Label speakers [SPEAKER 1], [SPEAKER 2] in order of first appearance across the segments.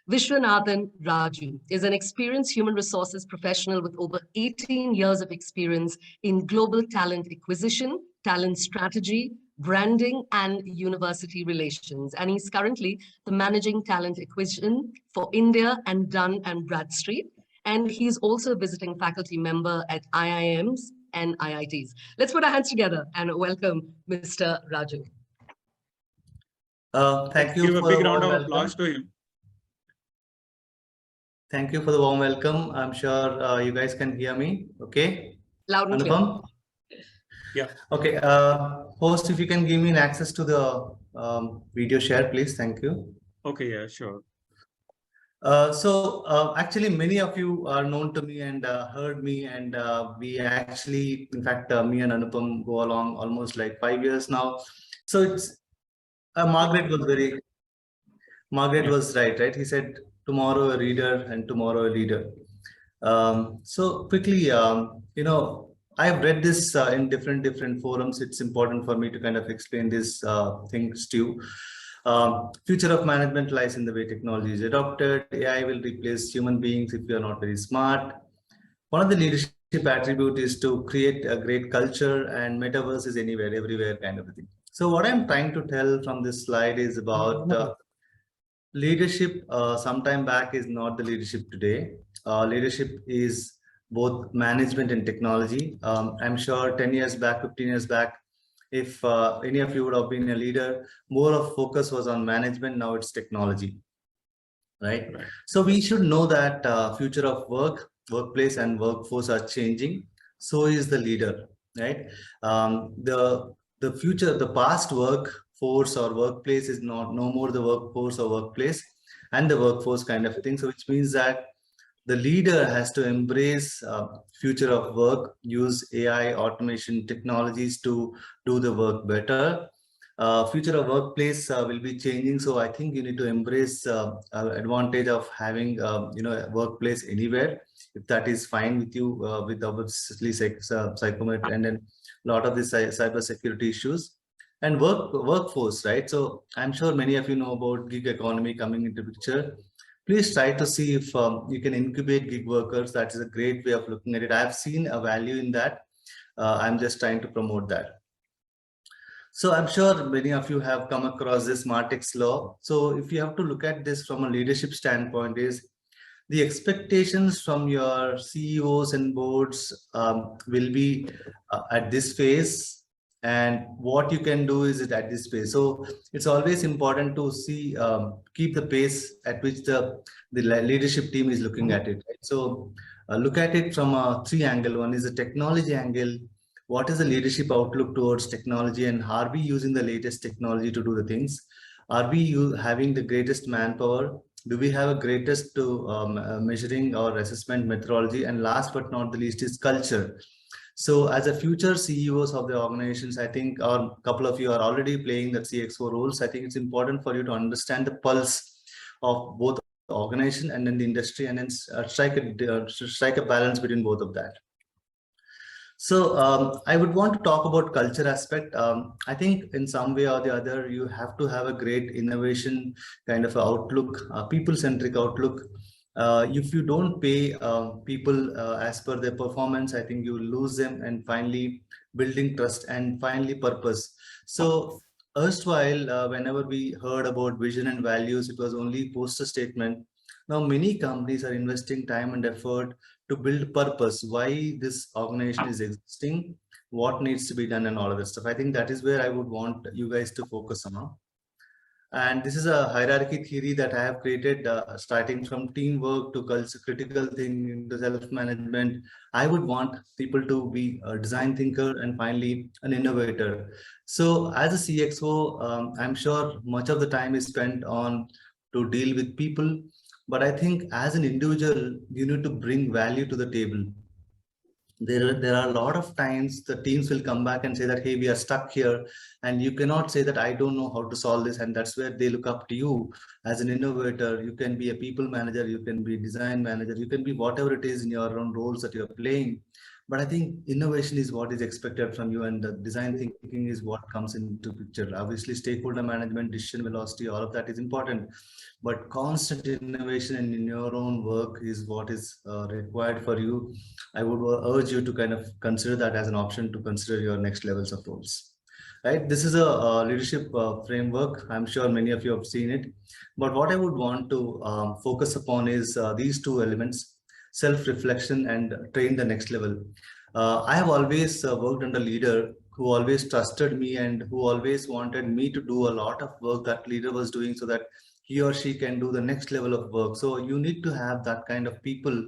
[SPEAKER 1] Vishwanadh Raju is an experienced human resources professional with over 18 years of experience in global talent acquisition, talent strategy, branding, and university relations. And he's currently the managing talent acquisition for India and Dun and Bradstreet. And he's also a visiting faculty member at IIMs and IITs. Let's put our hands together and welcome Mr. Raju.
[SPEAKER 2] Thank you.
[SPEAKER 3] Give a
[SPEAKER 2] for
[SPEAKER 3] big
[SPEAKER 2] the
[SPEAKER 3] round
[SPEAKER 2] warm
[SPEAKER 3] of applause
[SPEAKER 2] welcome.
[SPEAKER 3] to him.
[SPEAKER 2] Thank you for the warm welcome. I'm sure you guys can hear me. Okay.
[SPEAKER 1] Loud and clear.
[SPEAKER 2] Anupam?
[SPEAKER 3] Yeah.
[SPEAKER 2] Okay. Host, if you can give me an access to the video share, please. Thank you.
[SPEAKER 3] Okay. Yeah. Sure.
[SPEAKER 2] Actually, many of you are known to me and heard me, and we actually, in fact, me and Anupam go along almost like 5 years now. So it's Margaret was right? He said, tomorrow a reader and tomorrow a leader. So quickly, I've read this in different forums. It's important for me to kind of explain these things to you. Future of management lies in the way technology is adopted. AI will replace human beings if you are not very smart. One of the leadership attributes is to create a great culture, and metaverse is anywhere, everywhere kind of a thing. So what I'm trying to tell from this slide is about leadership sometime back is not the leadership today. Leadership is both management and technology. I'm sure 10 years back, 15 years back, if any of you would have been a leader, more of focus was on management. Now it's technology, right? So we should know that future of workplace and workforce are changing. So is the leader, right? The future, the past workforce or workplace is no more the workforce or workplace and the workforce kind of thing. So which means that the leader has to embrace future of work, use AI, automation technologies to do the work better. Future of workplace will be changing. So I think you need to embrace advantage of having a workplace anywhere, if that is fine with you, with obviously psychometry and then a lot of the cyber security issues and workforce, right? So I'm sure many of you know about gig economy coming into picture. Please try to see if you can incubate gig workers. That is a great way of looking at it. I've seen a value in that. I'm just trying to promote that. So I'm sure many of you have come across this Martech's law. So if you have to look at this from a leadership standpoint, is the expectations from your CEOs and boards will be at this phase, and what you can do is it at this phase. So it's always important to see, keep the pace at which the leadership team is looking at it. Right? So look at it from a three angle. One is the technology angle. What is the leadership outlook towards technology, and are we using the latest technology to do the things? Are we having the greatest manpower? Do we have a greatest to measuring or assessment methodology? And last but not the least is culture. So as a future CEOs of the organizations, I think a couple of you are already playing the CXO roles. I think it's important for you to understand the pulse of both the organization and then the industry, and then strike a balance between both of that. So I would want to talk about culture aspect. I think in some way or the other, you have to have a great innovation kind of outlook, people-centric outlook. If you don't pay people as per their performance, I think you will lose them, and finally building trust and finally purpose. So erstwhile, whenever we heard about vision and values, it was only poster statement. Now many companies are investing time and effort to build purpose, why this organization is existing, what needs to be done, and all of that stuff. I think that is where I would want you guys to focus on. And this is a hierarchy theory that I have created, starting from teamwork to culture, critical thinking to self-management. I would want people to be a design thinker and finally an innovator. So as a CXO, I'm sure much of the time is spent on to deal with people. But I think as an individual, you need to bring value to the table. There are a lot of times the teams will come back and say that, hey, we are stuck here. And you cannot say that I don't know how to solve this. And that's where they look up to you as an innovator. You can be a people manager, you can be design manager, you can be whatever it is in your own roles that you're playing. But I think innovation is what is expected from you, and the design thinking is what comes into picture. Obviously, stakeholder management, decision velocity, all of that is important, but constant innovation in your own work is what is required for you. I would urge you to kind of consider that as an option to consider your next levels of roles. Right, this is a leadership framework. I'm sure many of you have seen it, but what I would want to focus upon is these two elements: self-reflection and train the next level. I have always worked under a leader who always trusted me and who always wanted me to do a lot of work that leader was doing so that he or she can do the next level of work. So you need to have that kind of people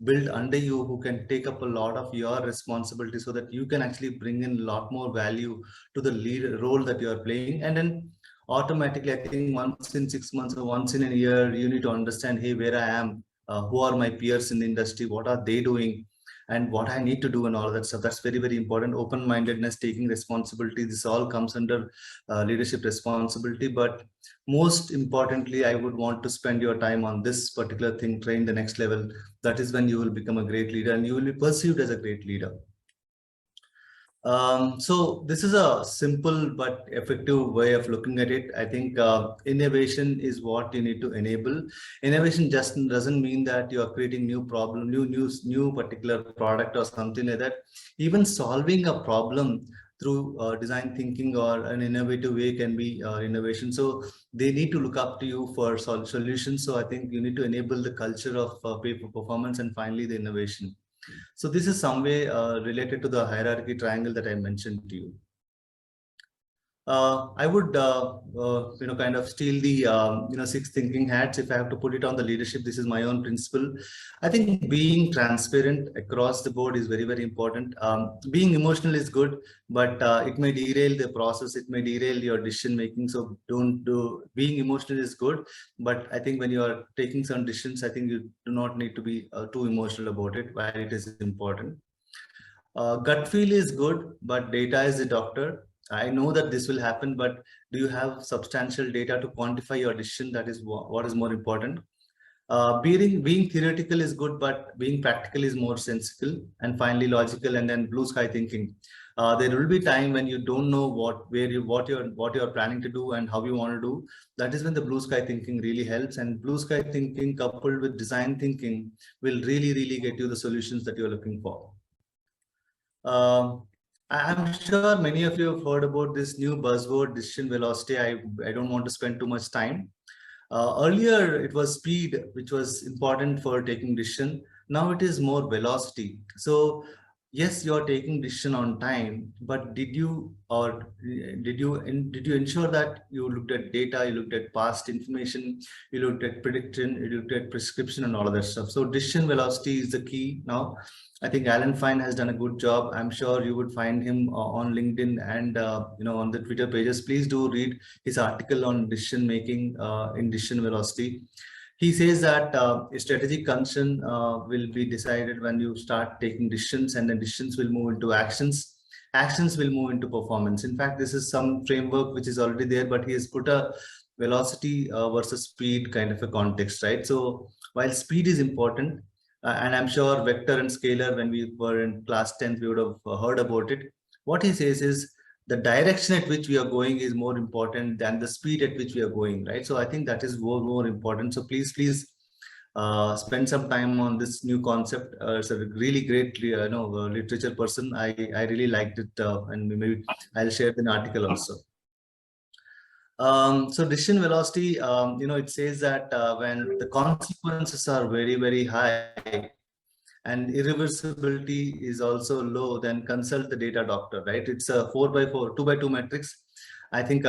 [SPEAKER 2] built under you who can take up a lot of your responsibility so that you can actually bring in a lot more value to the lead role that you are playing. And then automatically, I think once in 6 months or once in a year, you need to understand, hey, where I am, who are my peers in the industry, what are they doing, and what I need to do, and all of that stuff. That's very, very important. Open-mindedness, taking responsibility, this all comes under leadership responsibility. But most importantly, I would want to spend your time on this particular thing: train the next level. That is when you will become a great leader and you will be perceived as a great leader. So this is a simple but effective way of looking at it. I think innovation is what you need to enable. Innovation just doesn't mean that you are creating new problem, new particular product or something like that. Even solving a problem through design thinking or an innovative way can be innovation. So they need to look up to you for solutions. So I think you need to enable the culture of pay for performance, and finally the innovation. So this is some way related to the hierarchy triangle that I mentioned to you. I would, kind of steal the, six thinking hats. If I have to put it on the leadership, this is my own principle. I think being transparent across the board is very, very important. Being emotional is good, but it may derail the process. It may derail your decision making. So don't do, being emotional is good, but I think when you are taking some decisions, I think you do not need to be too emotional about it, while it is important. Gut feel is good, but data is the doctor. I know that this will happen, but do you have substantial data to quantify your decision? That is what is more important. Being theoretical is good, but being practical is more sensible. And finally, logical, and then blue sky thinking. There will be time when you don't know what you're planning to do and how you want to do. That is when the blue sky thinking really helps. And blue sky thinking coupled with design thinking will really, really get you the solutions that you're looking for. I'm sure many of you have heard about this new buzzword, decision velocity. I don't want to spend too much time. Earlier, it was speed, which was important for taking decision. Now it is more velocity. So yes, you're taking decision on time, but did you ensure that you looked at data, you looked at past information, you looked at prediction, you looked at prescription and all of that stuff. So decision velocity is the key now. I think Alan Fine has done a good job. I'm sure you would find him on LinkedIn and on the Twitter pages. Please do read his article on decision making in decision velocity. He says that a strategic concern will be decided when you start taking decisions, and then decisions will move into actions. Actions will move into performance. In fact, this is some framework which is already there, but he has put a velocity versus speed kind of a context, right? So while speed is important, and I'm sure vector and scalar, when we were in class 10th, we would have heard about it. What he says is the direction at which we are going is more important than the speed at which we are going, right? So I think that is more important. So please spend some time on this new concept. It's a really great literature person. I really liked it, and maybe I'll share the article also. So decision velocity, it says that when the consequences are very, very high and irreversibility is also low, then consult the data doctor, right? It's a 4x4, 2x2 matrix. I think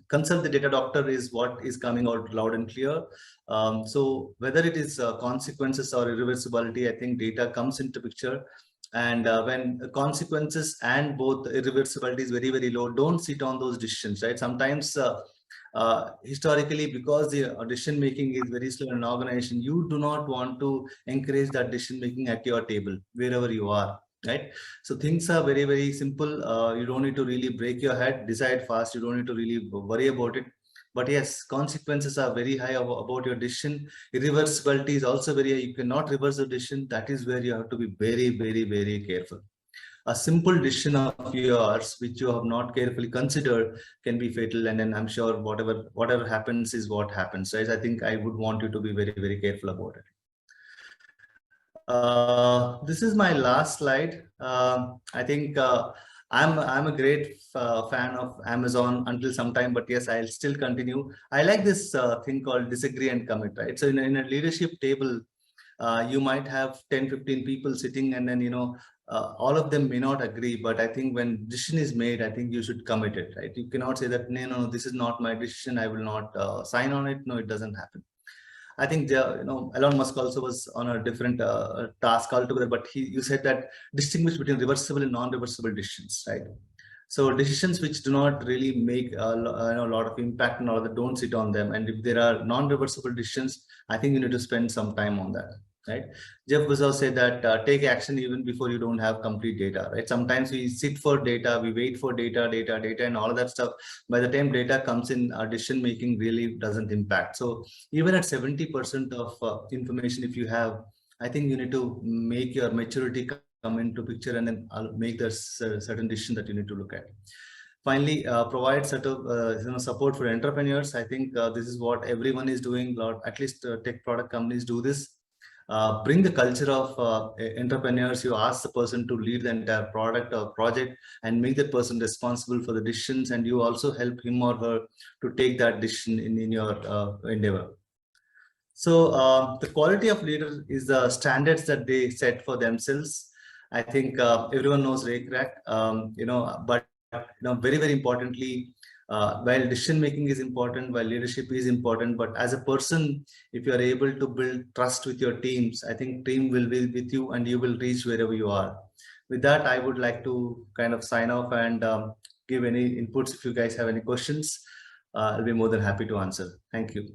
[SPEAKER 2] consult the data doctor is what is coming out loud and clear. So whether it is consequences or irreversibility, I think data comes into picture. And when consequences and both irreversibility is very, very low, don't sit on those decisions, right? Sometimes historically, because the decision making is very slow in an organization, you do not want to encourage that decision making at your table, wherever you are, right? So things are very, very simple. You don't need to really break your head, decide fast. You don't need to really worry about it. But yes, consequences are very high about your decision. Irreversibility is also very high. You cannot reverse the decision. That is where you have to be very, very, very careful. A simple decision of yours which you have not carefully considered can be fatal, and then I'm sure whatever happens is what happens, right? I think I would want you to be very, very careful about it. This is my last slide. I think I'm a great fan of Amazon until sometime, but yes, I'll still continue. I like this thing called disagree and commit, right? So in a leadership table, you might have 10-15 people sitting, and then all of them may not agree, but I think when decision is made, I think you should commit it, right? You cannot say that no, this is not my decision, I will not sign on it. No, it doesn't happen. I think Elon Musk also was on a different task altogether, but you said that distinguish between reversible and non-reversible decisions, right? So decisions which do not really make a lot of impact and all that, don't sit on them. And if there are non-reversible decisions, I think you need to spend some time on that, right? Jeff Bezos said that take action even before you don't have complete data, right? Sometimes we sit for data, we wait for data, and all of that stuff. By the time data comes in, our decision making really doesn't impact. So even at 70% of information, if you have, I think you need to make your maturity come into picture, and then I'll make the certain decision that you need to look at. Finally, provide sort of support for entrepreneurs. I think this is what everyone is doing. At least tech product companies do this. Bring the culture of entrepreneurs. You ask the person to lead the entire product or project and make that person responsible for the decisions, and you also help him or her to take that decision in your endeavor. So the quality of leader is the standards that they set for themselves. I think everyone knows RACRAC, but very, very importantly, while decision making is important, while leadership is important, but as a person, if you are able to build trust with your teams, I think team will be with you and you will reach wherever you are. With that, I would like to kind of sign off and give any inputs. If you guys have any questions, I'll be more than happy to answer. Thank you.